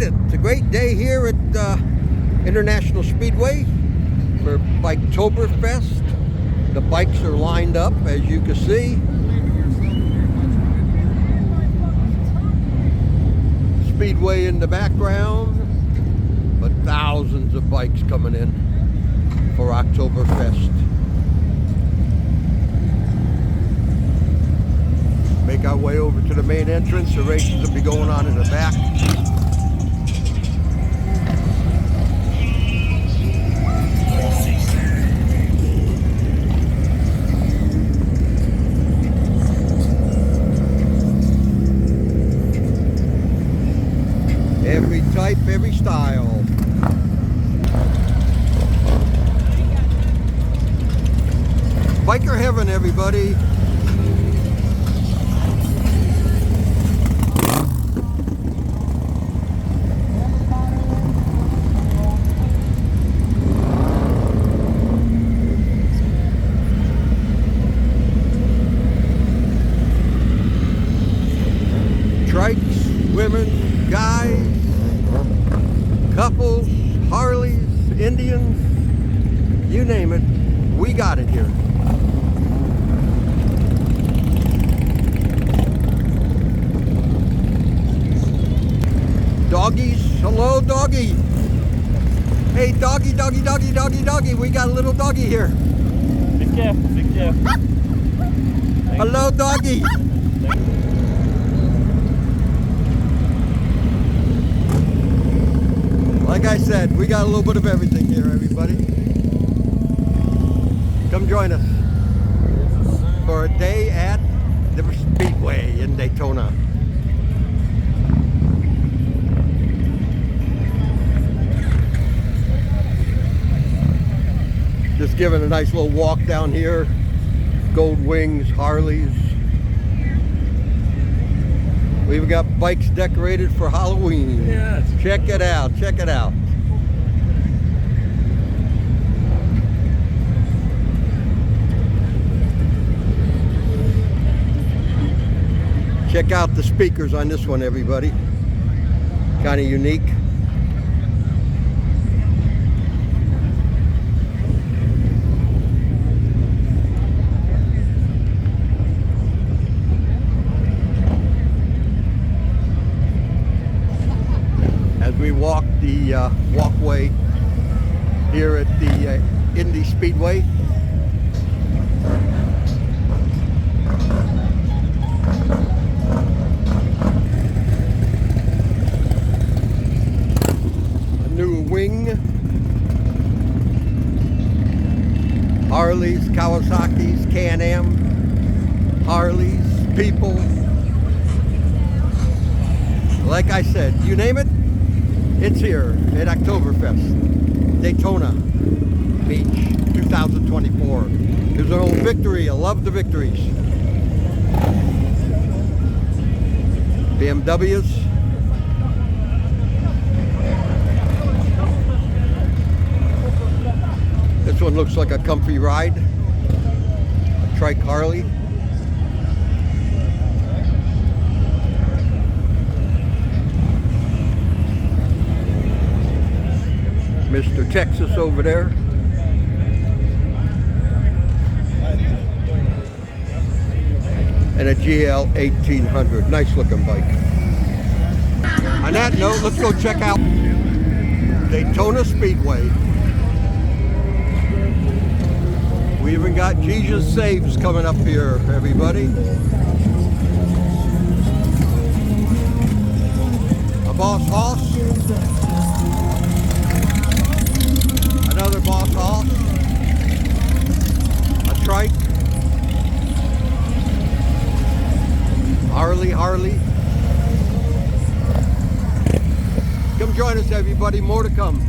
made it. It's a great day here at International Speedway for Biketoberfest. The bikes are lined up, as you can see. Speedway in the background, but thousands of bikes coming in for Oktoberfest. Make our way over to the main entrance. The races will be going on in the back. Every type, every style. Biker heaven, everybody. Trikes, women, guys, couples, Harleys, Indians, you name it, we got it here. Doggies, hello doggy. Hey doggy, doggy, doggy, doggy, doggy, we got a little doggy here. Be careful, be careful. Hello doggy. Like I said, we got a little bit of everything here, everybody. Come join us for a day at the Speedway in Daytona. Just giving a nice little walk down here. Gold Wings, Harleys. We've got bikes decorated for Halloween. Yes. Check it out, check it out. Check out the speakers on this one, everybody. Kind of unique. We walk the walkway here at the Indy Speedway. A new wing. Harleys, Kawasaki's, Can-Am, Harleys, people. Like I said, you name it, it's here at Oktoberfest, Daytona Beach 2024. There's an old victory. I love the victories. BMWs. This one looks like a comfy ride. A trike Harley. Mr. Texas over there. And a GL 1800. Nice looking bike. On that note, let's go check out Daytona Speedway. We even got Jesus Saves coming up here, everybody. A Boss Hoss. Another Boss Hoss, a trike, Harley. Come join us, everybody. More to come.